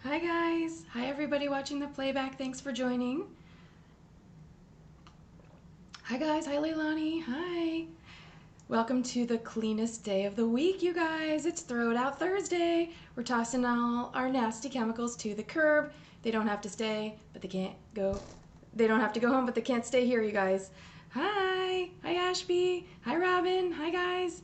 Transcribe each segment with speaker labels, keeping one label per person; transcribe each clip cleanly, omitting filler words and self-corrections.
Speaker 1: Hi guys! Hi everybody watching the playback, thanks for joining. Hi guys, hi Leilani, hi! Welcome to the cleanest day of the week, you guys. It's Throw It Out Thursday. We're tossing all our nasty chemicals to the curb. They don't have to stay, but they can't go. They don't have to go home, but they can't stay here, you guys. Hi! Hi Ashby! Hi Robin! Hi guys!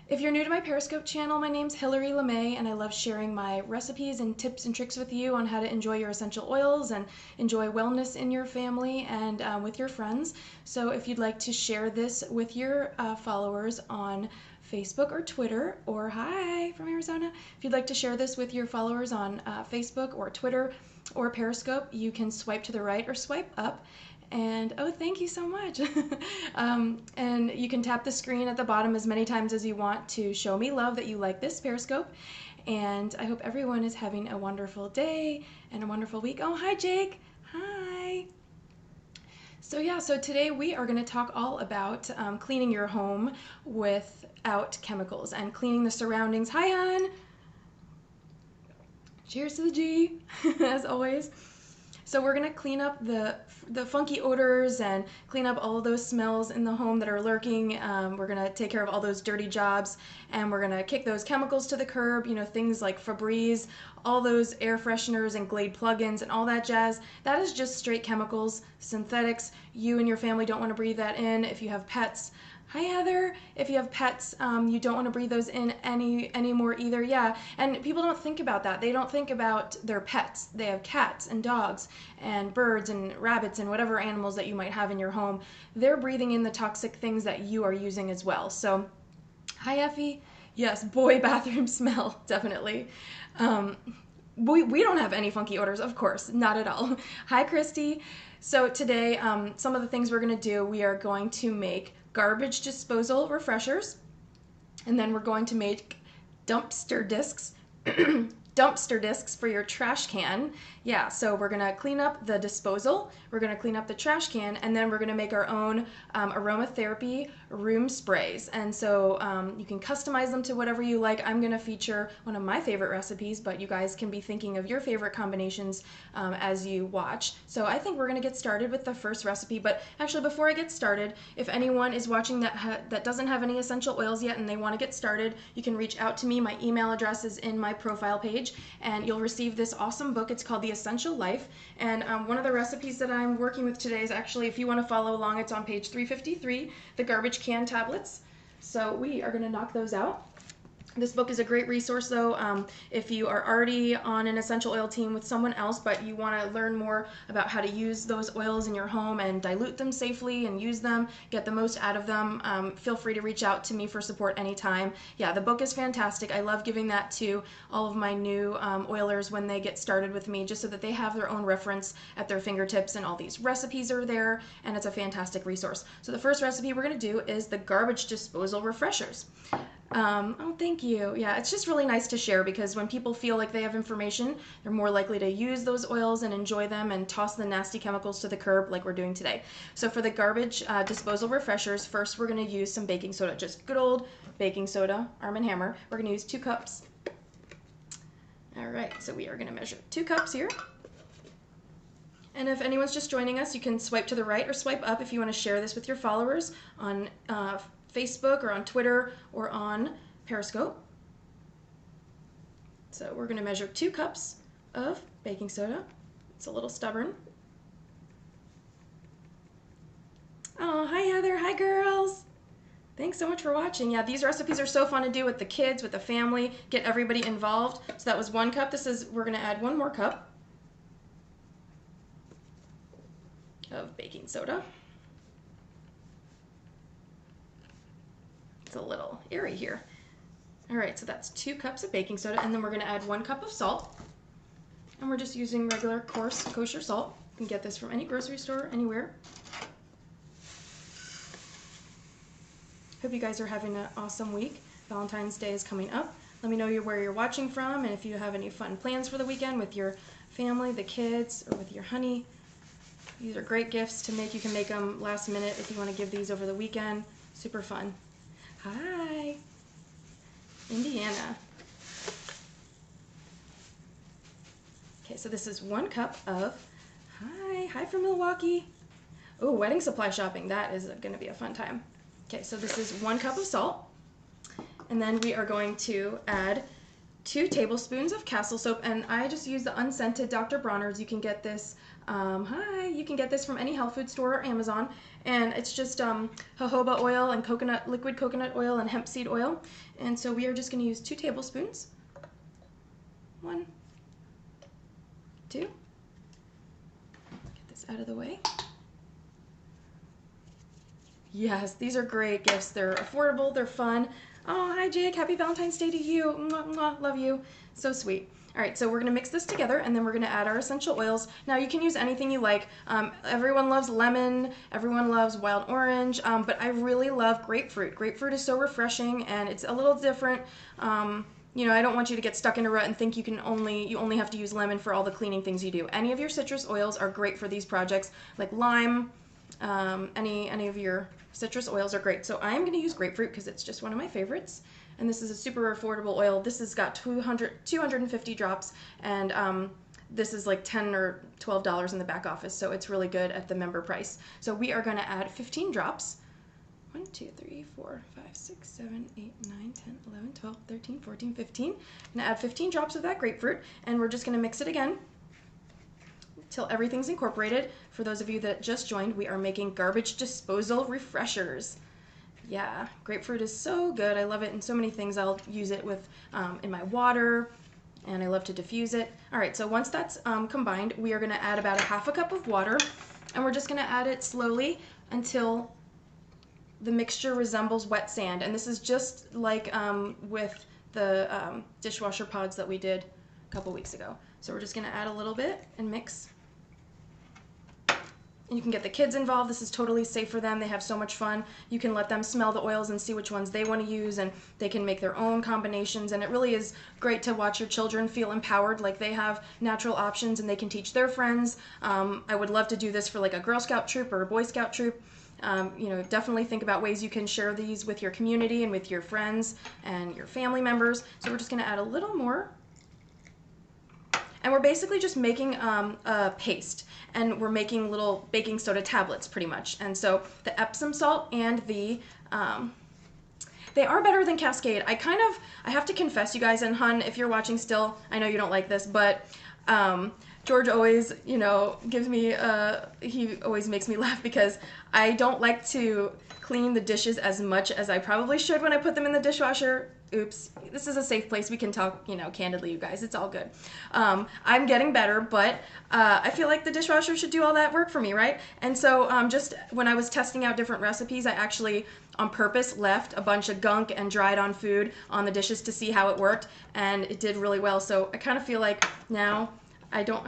Speaker 1: If you're new to my Periscope channel, my name's Hillary LeMay, and I love sharing my recipes and tips and tricks with you on how to enjoy your essential oils and enjoy wellness in your family and with your friends. So if you'd like to share this with your followers on Facebook or Twitter, or hi from Arizona, if you'd like to share this with your followers on Facebook or Twitter or Periscope, you can swipe to the right or swipe up. And oh, thank you so much. And you can tap the screen at the bottom as many times as you want to show me love that you like this Periscope. And I hope everyone is having a wonderful day and a wonderful week. Oh, hi, Jake. Hi. So today we are going to talk all about cleaning your home without chemicals and cleaning the surroundings. Hi, hon. Cheers to the G, as always. So we're going to clean up the funky odors and clean up all of those smells in the home that are lurking. We're going to take care of all those dirty jobs, and we're going to kick those chemicals to the curb, things like Febreze, all those air fresheners and Glade plugins and all that jazz. That is just straight chemicals, synthetics. You and your family don't want to breathe that in. If you have pets, hi Heather. If you have pets, you don't want to breathe those in anymore either. Yeah, and people don't think about that. They don't think about their pets. They have cats and dogs and birds and rabbits and whatever animals that you might have in your home. They're breathing in the toxic things that you are using as well. So, hi Effie. Yes, boy bathroom smell, definitely. We don't have any funky odors, of course, not at all. Hi Christy. So today, some of the things we're going to do, we are going to make garbage disposal refreshers, and then we're going to make dumpster discs dumpster discs for your trash can. Yeah, so we're gonna clean up the disposal, we're gonna clean up the trash can, and then we're gonna make our own aromatherapy room sprays. And so you can customize them to whatever you like. I'm gonna feature one of my favorite recipes, but you guys can be thinking of your favorite combinations as you watch. So I think we're gonna get started with the first recipe, but actually before I get started, if anyone is watching that doesn't have any essential oils yet and they wanna get started, you can reach out to me. My email address is in my profile page, and you'll receive this awesome book. It's called The Essential Life, and one of the recipes that I'm working with today is actually, if you want to follow along, it's on page 353, the garbage can tablets. So we are going to knock those out. This book is a great resource though if you are already on an essential oil team with someone else, but you want to learn more about how to use those oils in your home and dilute them safely and use them, get the most out of them. Feel free to reach out to me for support anytime. Yeah, the book is fantastic. I love giving that to all of my new oilers when they get started with me, just so that they have their own reference at their fingertips, and all these recipes are there, and it's a fantastic resource. So the first recipe we're going to do is the garbage disposal refreshers. Oh, thank you. Yeah, it's just really nice to share, because when people feel like they have information, they're more likely to use those oils and enjoy them and toss the nasty chemicals to the curb like we're doing today. So for the garbage disposal refreshers, first we're going to use some baking soda, just good old baking soda, Arm & Hammer. We're going to use 2 cups. All right, so we are going to measure 2 cups here. And if anyone's just joining us, you can swipe to the right or swipe up if you want to share this with your followers on Facebook or on Twitter or on Periscope. So we're going to measure 2 cups of baking soda. It's a little stubborn. Oh, hi Heather. Hi girls. Thanks so much for watching. Yeah, these recipes are so fun to do with the kids, with the family, get everybody involved. So that was 1 cup. We're going to add 1 more cup of baking soda. It's a little airy here. All right, so that's 2 cups of baking soda, and then we're going to add 1 cup of salt. And we're just using regular coarse kosher salt. You can get this from any grocery store, anywhere. Hope you guys are having an awesome week. Valentine's Day is coming up. Let me know where you're watching from, and if you have any fun plans for the weekend with your family, the kids, or with your honey. These are great gifts to make. You can make them last minute if you want to give these over the weekend. Super fun. Hi, Indiana. Okay, so this is 1 cup of, hi from Milwaukee. Oh, wedding supply shopping, that is gonna be a fun time. Okay, so this is 1 cup of salt. And then we are going to add 2 tablespoons of Castle soap, and I just use the unscented Dr. Bronner's. You can get this, you can get this from any health food store or Amazon, and it's just jojoba oil and liquid coconut oil and hemp seed oil. And so we are just gonna use 2 tablespoons. 1, 2. Get this out of the way. Yes, these are great gifts. They're affordable, they're fun. Oh, hi Jake, happy Valentine's Day to you. Mwah, mwah, love you. So sweet. All right, so we're gonna mix this together and then we're gonna add our essential oils. Now you can use anything you like. Everyone loves lemon, everyone loves wild orange, but I really love grapefruit. Grapefruit is so refreshing and it's a little different. You know, I don't want you to get stuck in a rut and think you only have to use lemon for all the cleaning things you do. Any of your citrus oils are great for these projects, like lime, any of your citrus oils are great. So I'm going to use grapefruit because it's just one of my favorites. And this is a super affordable oil. This has got 250 drops, and this is like $10 or $12 in the back office, so it's really good at the member price. So we are going to add 15 drops. 1, 2, 3, 4, 5, 6, 7, 8, 9, 10, 11, 12, 13, 14, 15. I'm going to add 15 drops of that grapefruit, and we're just going to mix it again till everything's incorporated. For those of you that just joined, we are making garbage disposal refreshers. Yeah, grapefruit is so good. I love it in so many things. I'll use it with in my water, and I love to diffuse it. All right, so once that's combined, we are going to add about 1/2 cup of water, and we're just going to add it slowly until the mixture resembles wet sand. And this is just like with the dishwasher pods that we did a couple weeks ago. So we're just going to add a little bit and mix. And you can get the kids involved. This is totally safe for them. They have so much fun. You can let them smell the oils and see which ones they want to use, and they can make their own combinations. And it really is great to watch your children feel empowered, like they have natural options and they can teach their friends. I would love to do this for like a Girl Scout troop or a Boy Scout troop. You know, definitely think about ways you can share these with your community and with your friends and your family members. So we're just going to add a little more. And we're basically just making a paste, and we're making little baking soda tablets pretty much. And so the Epsom salt and the, they are better than Cascade. I have to confess, you guys, and Hun, if you're watching still, I know you don't like this, but George always, you know, gives me, he always makes me laugh because I don't like to clean the dishes as much as I probably should when I put them in the dishwasher. Oops, this is a safe place. We can talk, you know, candidly, you guys. It's all good. I'm getting better, but I feel like the dishwasher should do all that work for me, right? And so just when I was testing out different recipes, I actually on purpose left a bunch of gunk and dried on food on the dishes to see how it worked, and it did really well. So I kind of feel like now I don't,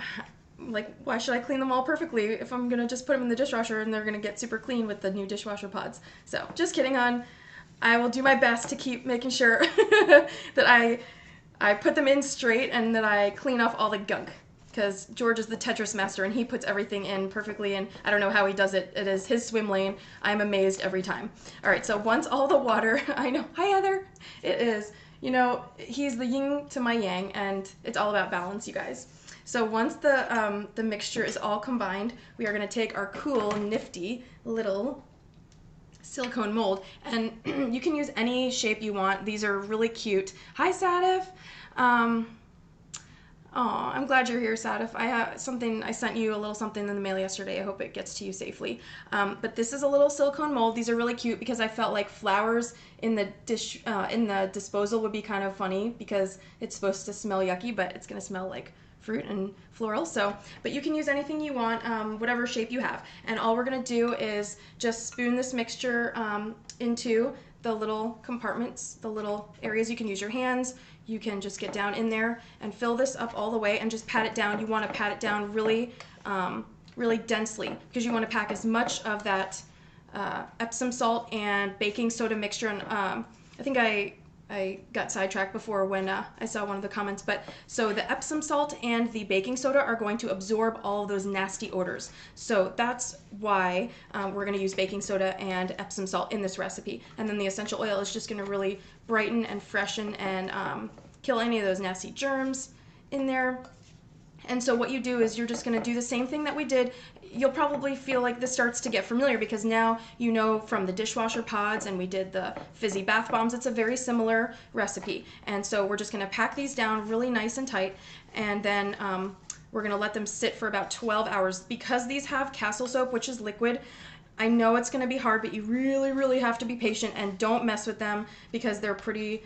Speaker 1: like, why should I clean them all perfectly if I'm going to just put them in the dishwasher and they're going to get super clean with the new dishwasher pods. So just kidding, Hun. I will do my best to keep making sure that I put them in straight and that I clean off all the gunk, because George is the Tetris master and he puts everything in perfectly, and I don't know how he does it. It is his swim lane. I'm amazed every time. All right, so once all the water, I know, hi Heather, it is, you know, he's the yin to my yang, and it's all about balance, you guys. So once the mixture is all combined, we are going to take our cool, nifty little silicone mold, and you can use any shape you want. These are really cute. Hi Sadif. Oh, I'm glad you're here, Sadif. I sent you a little something in the mail yesterday. I hope it gets to you safely. But this is a little silicone mold. These are really cute because I felt like flowers in the disposal would be kind of funny because it's supposed to smell yucky, but it's gonna smell like fruit and floral. So, but you can use anything you want, whatever shape you have. And all we're gonna do is just spoon this mixture into the little compartments, the little areas. You can use your hands. You can just get down in there and fill this up all the way and just pat it down. You want to pat it down really, really densely because you want to pack as much of that Epsom salt and baking soda mixture. And I think I got sidetracked before when I saw one of the comments, but so the Epsom salt and the baking soda are going to absorb all of those nasty odors. So that's why we're going to use baking soda and Epsom salt in this recipe. And then the essential oil is just going to really brighten and freshen and kill any of those nasty germs in there. And so what you do is you're just going to do the same thing that we did. You'll probably feel like this starts to get familiar because now you know from the dishwasher pods and we did the fizzy bath bombs, it's a very similar recipe. And so we're just going to pack these down really nice and tight, and then we're going to let them sit for about 12 hours. Because these have Castle soap, which is liquid, I know it's going to be hard, but you really, really have to be patient and don't mess with them because they're pretty,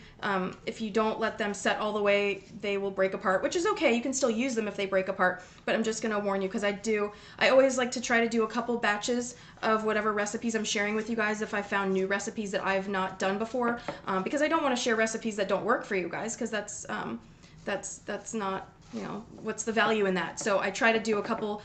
Speaker 1: if you don't let them set all the way, they will break apart, which is okay. You can still use them if they break apart, but I'm just going to warn you because I always like to try to do a couple batches of whatever recipes I'm sharing with you guys if I found new recipes that I've not done before, because I don't want to share recipes that don't work for you guys because that's not, you know, what's the value in that? So I try to do a couple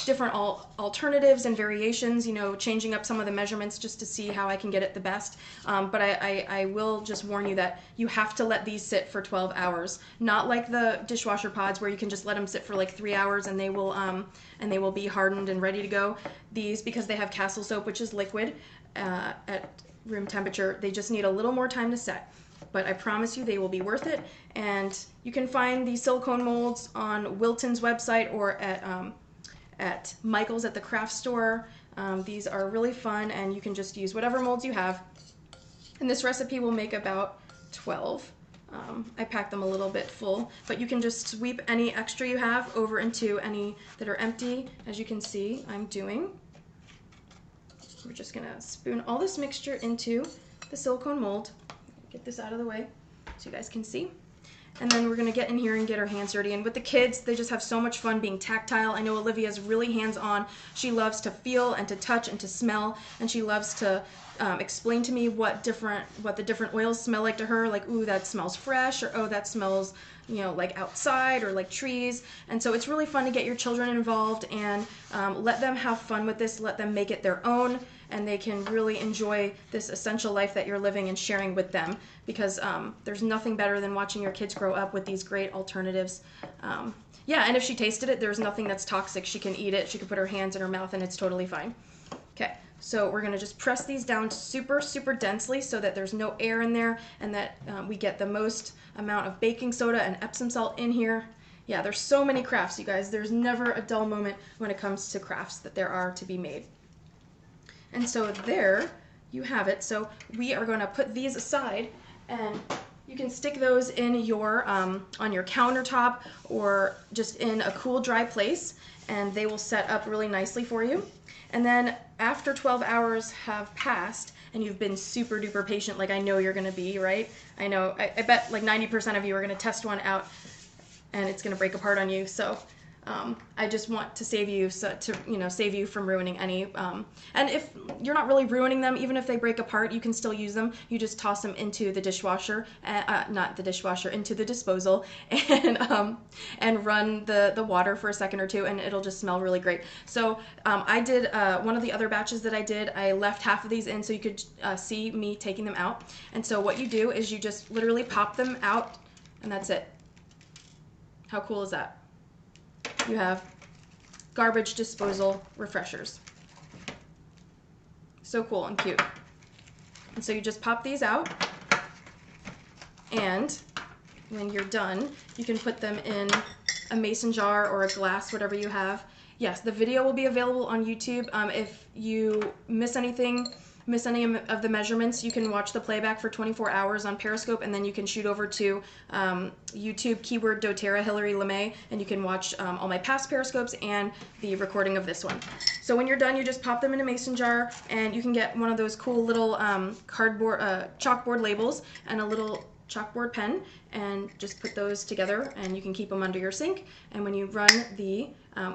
Speaker 1: different alternatives and variations, you know, changing up some of the measurements just to see how I can get it the best. But I will just warn you that you have to let these sit for 12 hours. Not like the dishwasher pods where you can just let them sit for like 3 hours and they will be hardened and ready to go. These, because they have Castle soap, which is liquid at room temperature, they just need a little more time to set. But I promise you they will be worth it. And you can find these silicone molds on Wilton's website or at Michael's at the craft store. These are really fun, and you can just use whatever molds you have. And this recipe will make about 12. I packed them a little bit full, but you can just sweep any extra you have over into any that are empty, as you can see I'm doing. We're just gonna spoon all this mixture into the silicone mold. Get this out of the way so you guys can see. And then we're gonna get in here and get our hands dirty. And with the kids, they just have so much fun being tactile. I know Olivia's really hands-on. She loves to feel and to touch and to smell, and she loves to explain to me what the different oils smell like to her. Like, ooh, that smells fresh, or oh, that smells, you know, like outside or like trees. And so it's really fun to get your children involved and let them have fun with this. Let them make it their own, and they can really enjoy this essential life that you're living and sharing with them, because there's nothing better than watching your kids grow up with these great alternatives. Yeah, and if she tasted it, there's nothing that's toxic. She can eat it. She can put her hands in her mouth, and it's totally fine. Okay, so we're going to just press these down super, super densely so that there's no air in there, and that we get the most amount of baking soda and Epsom salt in here. Yeah, there's so many crafts, you guys. There's never a dull moment when it comes to crafts that there are to be made. And so there you have it. So we are going to put these aside, and you can stick those in your on your countertop or just in a cool, dry place, and they will set up really nicely for you. And then after 12 hours have passed, and you've been super duper patient, like I know you're going to be, right? I know, I bet like 90% of you are going to test one out, and it's going to break apart on you. So I just want to save you, save you from ruining any. And if you're not really ruining them, even if they break apart, you can still use them. You just toss them into the dishwasher, not the dishwasher, into the disposal, and run the water for a second or two, and it'll just smell really great. So I did one of the other batches that I did. I left half of these in so you could see me taking them out. And so what you do is you just literally pop them out, and that's it. How cool is that? You have garbage disposal refreshers. So cool and cute. And so you just pop these out, and when you're done, you can put them in a mason jar or a glass, whatever you have. Yes, the video will be available on YouTube. If you miss any of the measurements, you can watch the playback for 24 hours on Periscope, and then you can shoot over to YouTube, keyword doTERRA Hillary LeMay, and you can watch all my past Periscopes and the recording of this one. So when you're done, you just pop them in a mason jar, and you can get one of those cool little chalkboard labels and a little chalkboard pen, and just put those together, and you can keep them under your sink. And when you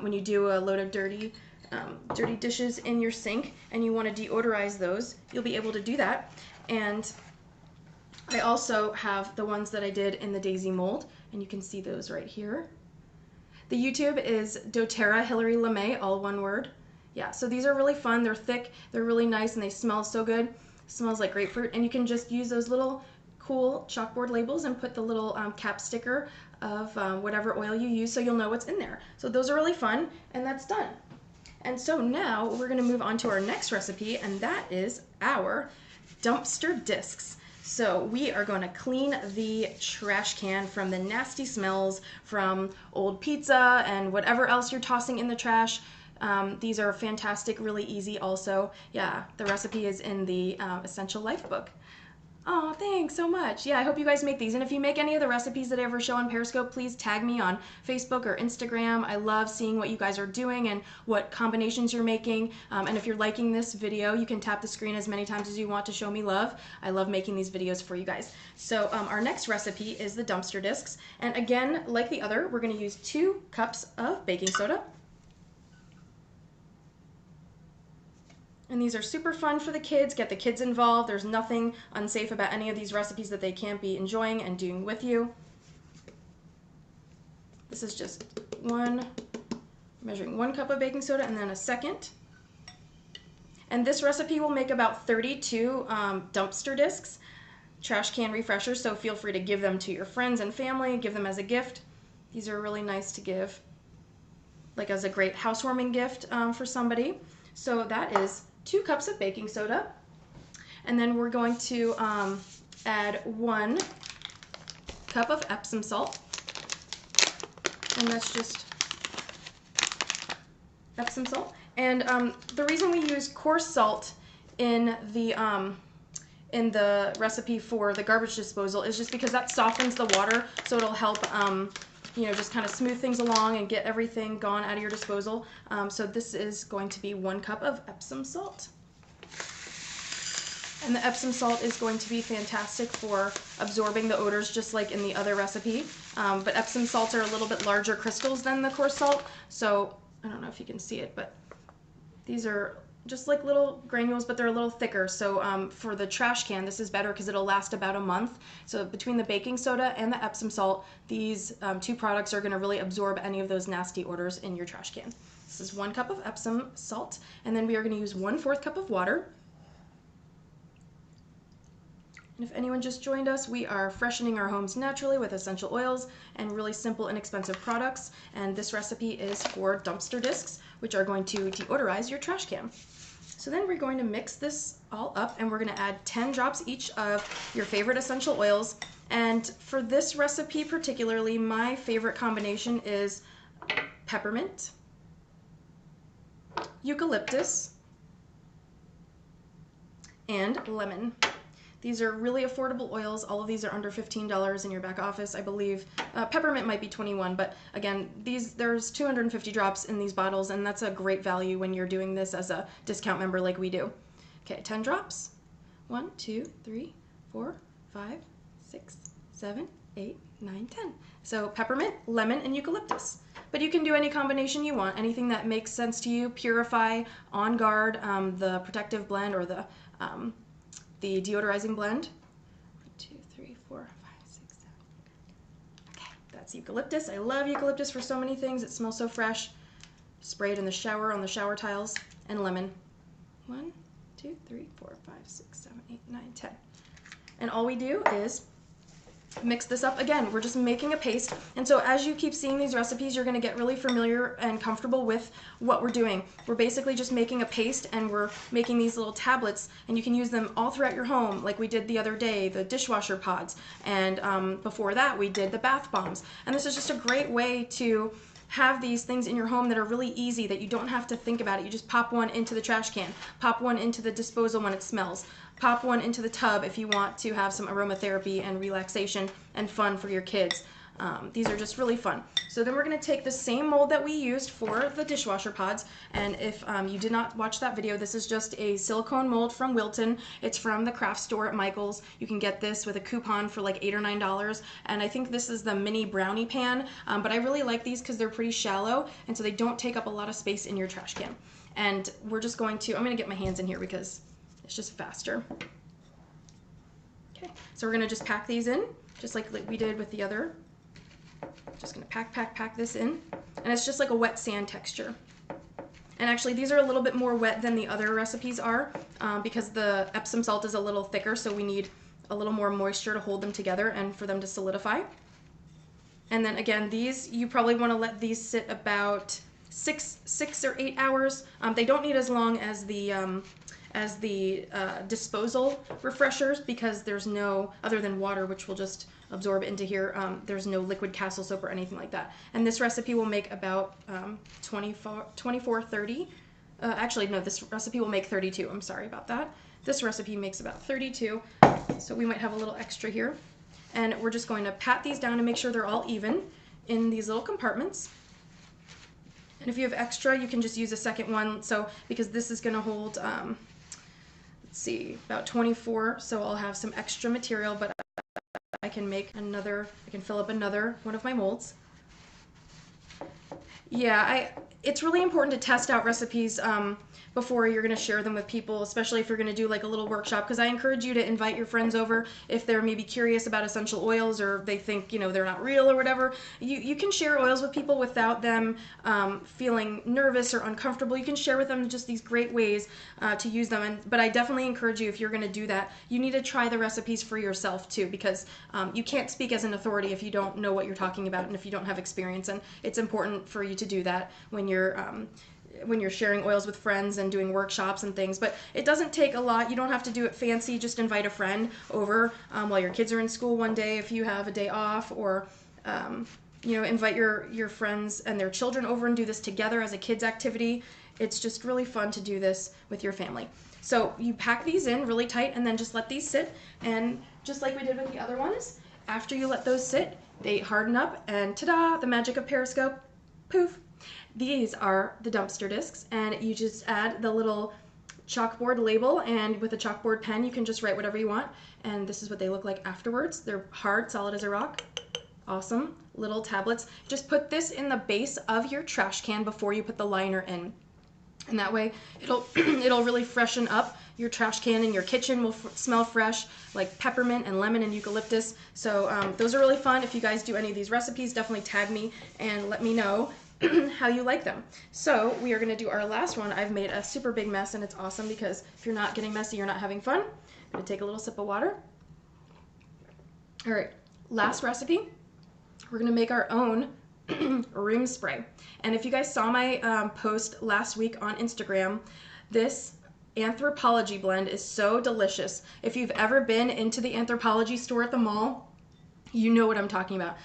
Speaker 1: when you do a load of dirty dishes in your sink and you want to deodorize those, you'll be able to do that. And I also have the ones that I did in the daisy mold, and you can see those right here. The YouTube is doTERRA Hillary LeMay, all one word. Yeah, so these are really fun. They're thick, they're really nice, and they smell so good. It smells like grapefruit. And you can just use those little cool chalkboard labels and put the little cap sticker of whatever oil you use so you'll know what's in there. So those are really fun, and that's done. And so now we're going to move on to our next recipe, and that is our dumpster discs. So we are going to clean the trash can from the nasty smells from old pizza and whatever else you're tossing in the trash. These are fantastic, really easy also. Yeah, the recipe is in the Essential Life book. Oh, thanks so much. Yeah, I hope you guys make these. And if you make any of the recipes that I ever show on Periscope, please tag me on Facebook or Instagram. I love seeing what you guys are doing and what combinations you're making. And if you're liking this video, you can tap the screen as many times as you want to show me love. I love making these videos for you guys. So our next recipe is the dumpster discs. And again, like the other, we're going to use 2 cups of baking soda. And these are super fun for the kids. Get the kids involved. There's nothing unsafe about any of these recipes that they can't be enjoying and doing with you. This is just measuring 1 cup of baking soda and then a second. And this recipe will make about 32 dumpster discs, trash can refreshers, so feel free to give them to your friends and family, give them as a gift. These are really nice to give, like as a great housewarming gift for somebody. So that is 2 cups of baking soda, and then we're going to add 1 cup of Epsom salt, and that's just Epsom salt. And the reason we use coarse salt in the recipe for the garbage disposal is just because that softens the water, so it'll help you know, just kind of smooth things along and get everything gone out of your disposal. So this is going to be 1 cup of Epsom salt. And the Epsom salt is going to be fantastic for absorbing the odors, just like in the other recipe. But Epsom salts are a little bit larger crystals than the coarse salt. So I don't know if you can see it, but these are just like little granules, but they're a little thicker. So for the trash can, this is better because it'll last about a month. So between the baking soda and the Epsom salt, these 2 products are going to really absorb any of those nasty odors in your trash can. This is 1 cup of Epsom salt, and then we are going to use 1/4 cup of water. And if anyone just joined us, we are freshening our homes naturally with essential oils and really simple, inexpensive products. And this recipe is for dumpster discs, which are going to deodorize your trash can. So then we're going to mix this all up, and we're going to add 10 drops each of your favorite essential oils. And for this recipe particularly, my favorite combination is peppermint, eucalyptus, and lemon. These are really affordable oils. All of these are under $15 in your back office, I believe. Peppermint might be $21, but again, there's 250 drops in these bottles, and that's a great value when you're doing this as a discount member like we do. Okay, 10 drops. 1, 2, 3, 4, 5, 6, 7, 8, 9, 10. So peppermint, lemon, and eucalyptus. But you can do any combination you want, anything that makes sense to you. Purify, On Guard, the protective blend, or the deodorizing blend. 1, 2, 3, 4, 5, 6, 7. Okay, that's eucalyptus. I love eucalyptus for so many things. It smells so fresh. Spray it in the shower, on the shower tiles. And lemon. 1, 2, 3, 4, 5, 6, 7, 8, 9, 10. And all we do is mix this up. Again, we're just making a paste. And so as you keep seeing these recipes, you're going to get really familiar and comfortable with what we're doing. We're basically just making a paste, and we're making these little tablets, and you can use them all throughout your home, like we did the other day, the dishwasher pods. And before that, we did the bath bombs. And this is just a great way to have these things in your home that are really easy, that you don't have to think about it. You just pop one into the trash can, pop one into the disposal when it smells, pop one into the tub if you want to have some aromatherapy and relaxation and fun for your kids. These are just really fun. So then we're going to take the same mold that we used for the dishwasher pods, and if you did not watch that video, this is just a silicone mold from Wilton. It's from the craft store at Michael's. You can get this with a coupon for like $8 or $9, and I think this is the mini brownie pan, but I really like these because they're pretty shallow, and so they don't take up a lot of space in your trash can. And we're just going to, I'm going to get my hands in here because it's just faster. Okay, so we're going to just pack these in, just like we did with the other. Just going to pack this in, and it's just like a wet sand texture. And actually these are a little bit more wet than the other recipes are because the Epsom salt is a little thicker, so we need a little more moisture to hold them together and for them to solidify. And then again, these, you probably want to let these sit about 6 or 8 hours. They don't need as long as the as the disposal refreshers, because there's no, other than water, which will just absorb into here, there's no liquid castle soap or anything like that. And this recipe will make about 30. Actually, no, this recipe will make 32. I'm sorry about that. This recipe makes about 32, so we might have a little extra here. And we're just going to pat these down to make sure they're all even in these little compartments. And if you have extra, you can just use a second one. So because this is going to hold, let's see, about 24, so I'll have some extra material, but I can make another, I can fill up another one of my molds. Yeah, it's really important to test out recipes before you're going to share them with people, especially if you're going to do like a little workshop, because I encourage you to invite your friends over if they're maybe curious about essential oils or they think, you know, they're not real or whatever. You can share oils with people without them feeling nervous or uncomfortable. You can share with them just these great ways to use them. But I definitely encourage you, if you're going to do that, you need to try the recipes for yourself too, because you can't speak as an authority if you don't know what you're talking about and if you don't have experience. And it's important for you to do that when you're sharing oils with friends and doing workshops and things. But it doesn't take a lot. You don't have to do it fancy. Just invite a friend over while your kids are in school one day if you have a day off, or you know, invite your friends and their children over and do this together as a kids activity. It's just really fun to do this with your family. So you pack these in really tight and then just let these sit, and just like we did with the other ones, after you let those sit, they harden up, and ta-da, the magic of Periscope, poof. These are the dumpster discs, and you just add the little chalkboard label, and with a chalkboard pen you can just write whatever you want, and this is what they look like afterwards. They're hard, solid as a rock. Awesome little tablets. Just put this in the base of your trash can before you put the liner in, and that way it'll really freshen up your trash can, and your kitchen will smell fresh, like peppermint and lemon and eucalyptus. So those are really fun. If you guys do any of these recipes, definitely tag me and let me know how you like them. So we are going to do our last one. I've made a super big mess, and it's awesome because if you're not getting messy, you're not having fun. I'm going to take a little sip of water. All right, last recipe. We're going to make our own room spray. And if you guys saw my post last week on Instagram, this Anthropologie blend is so delicious. If you've ever been into the Anthropologie store at the mall, you know what I'm talking about.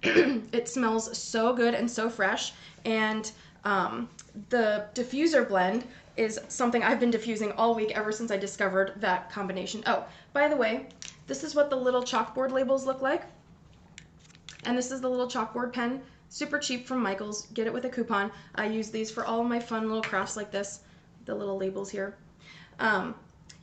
Speaker 1: It smells so good and so fresh, and the diffuser blend is something I've been diffusing all week ever since I discovered that combination. Oh, by the way, this is what the little chalkboard labels look like, and this is the little chalkboard pen, super cheap from Michael's. Get it with a coupon. I use these for all of my fun little crafts like this, the little labels here.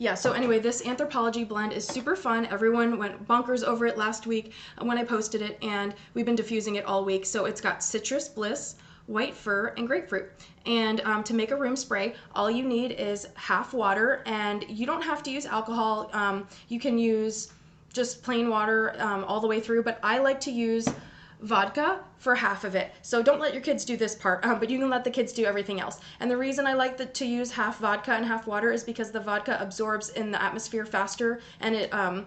Speaker 1: Yeah, so anyway, this Anthropologie blend is super fun. Everyone went bonkers over it last week when I posted it, and we've been diffusing it all week. So it's got citrus bliss, white fir, and grapefruit. And to make a room spray, all you need is half water, and you don't have to use alcohol. You can use just plain water all the way through, but I like to use vodka for half of it. So don't let your kids do this part, but you can let the kids do everything else. And the reason I like to use half vodka and half water is because the vodka absorbs in the atmosphere faster, and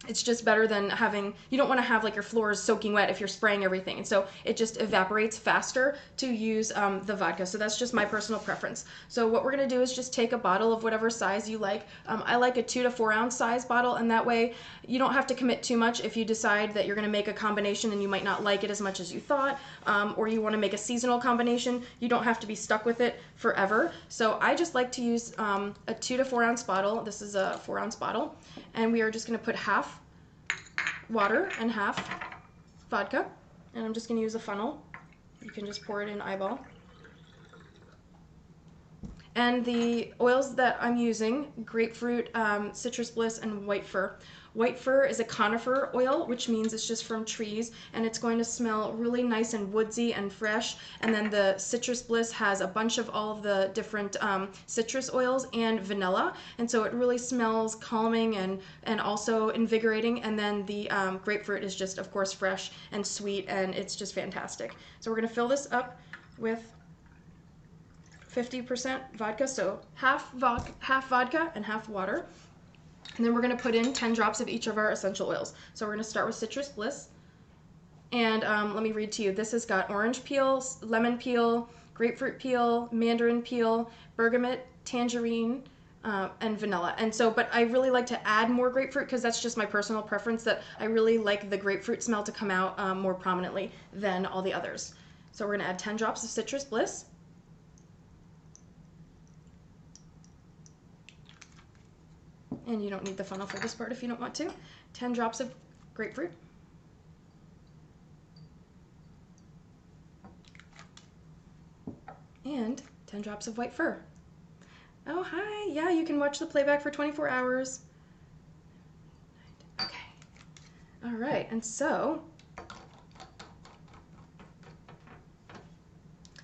Speaker 1: it's just better than having, you don't want to have like your floors soaking wet if you're spraying everything. And so it just evaporates faster to use the vodka. So that's just my personal preference. So what we're going to do is just take a bottle of whatever size you like. I like a 2 to 4 ounce size bottle, and that way you don't have to commit too much if you decide that you're going to make a combination and you might not like it as much as you thought, or you want to make a seasonal combination. You don't have to be stuck with it forever. So I just like to use a 2 to 4 ounce bottle. This is a 4 ounce bottle, and we are just going to put half water and half vodka, and I'm just going to use a funnel. You can just pour it in eyeball. And the oils that I'm using, grapefruit, citrus bliss, and white fir. White fir is a conifer oil, which means it's just from trees, and it's going to smell really nice and woodsy and fresh. And then the citrus bliss has a bunch of all of the different citrus oils and vanilla, and so it really smells calming and also invigorating. And then the grapefruit is just, of course, fresh and sweet, and it's just fantastic. So we're going to fill this up with 50% vodka, so half vodka and half water. And then we're going to put in 10 drops of each of our essential oils. So we're going to start with citrus bliss. And let me read to you. This has got orange peel, lemon peel, grapefruit peel, mandarin peel, bergamot, tangerine, and vanilla. And so, but I really like to add more grapefruit because that's just my personal preference, that I really like the grapefruit smell to come out more prominently than all the others. So we're gonna add 10 drops of Citrus Bliss. And you don't need the funnel for this part if you don't want to. 10 drops of grapefruit. And 10 drops of white fir. Oh, hi. Yeah, you can watch the playback for 24 hours. Okay. All right, and so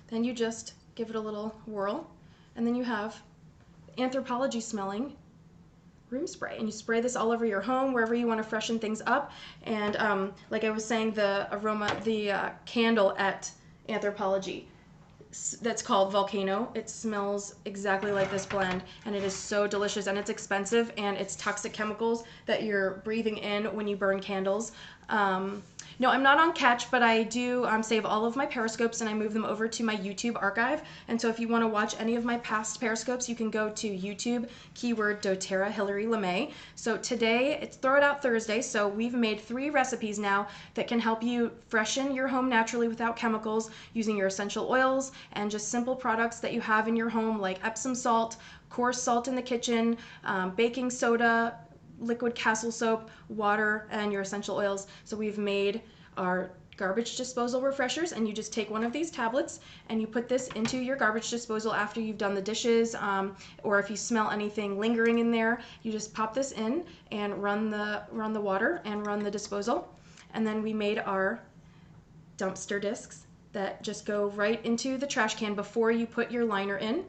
Speaker 1: then you just give it a little whirl, and then you have Anthropologie smelling room spray, and you spray this all over your home wherever you want to freshen things up. And like I was saying, the aroma, the candle at Anthropologie, that's called Volcano, it smells exactly like this blend, and it is so delicious, and it's expensive, and it's toxic chemicals that you're breathing in when you burn candles. No, I'm not on Catch, but I do save all of my Periscopes, and I move them over to my YouTube archive. And so if you want to watch any of my past Periscopes, you can go to YouTube, keyword doTERRA Hillary LeMay. So today, it's Throw It Out Thursday, so we've made 3 recipes now that can help you freshen your home naturally without chemicals, using your essential oils and just simple products that you have in your home, like Epsom salt, coarse salt in the kitchen, baking soda, liquid Castle soap, water, and your essential oils. So we've made our garbage disposal refreshers, and you just take one of these tablets and you put this into your garbage disposal after you've done the dishes, or if you smell anything lingering in there, you just pop this in and run the water and run the disposal. And then we made our dumpster discs that just go right into the trash can before you put your liner in.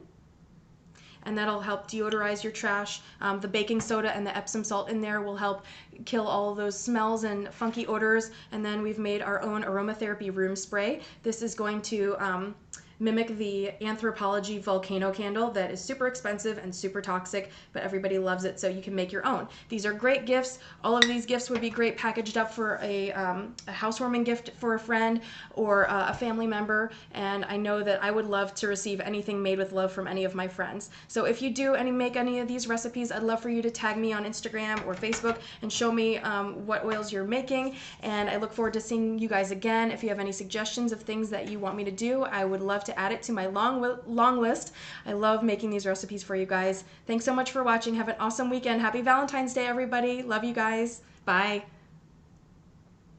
Speaker 1: And that'll help deodorize your trash. The baking soda and the Epsom salt in there will help kill all of those smells and funky odors. And then we've made our own aromatherapy room spray. This is going to mimic the Anthropologie Volcano candle that is super expensive and super toxic, but everybody loves it, so you can make your own. These are great gifts. All of these gifts would be great packaged up for a housewarming gift for a friend or a family member, and I know that I would love to receive anything made with love from any of my friends. So if you do make any of these recipes, I'd love for you to tag me on Instagram or Facebook and show me what oils you're making, and I look forward to seeing you guys again. If you have any suggestions of things that you want me to do, I would love to add it to my long list. I love making these recipes for you guys. Thanks so much for watching. Have an awesome weekend. Happy Valentine's Day, everybody. Love you guys. Bye.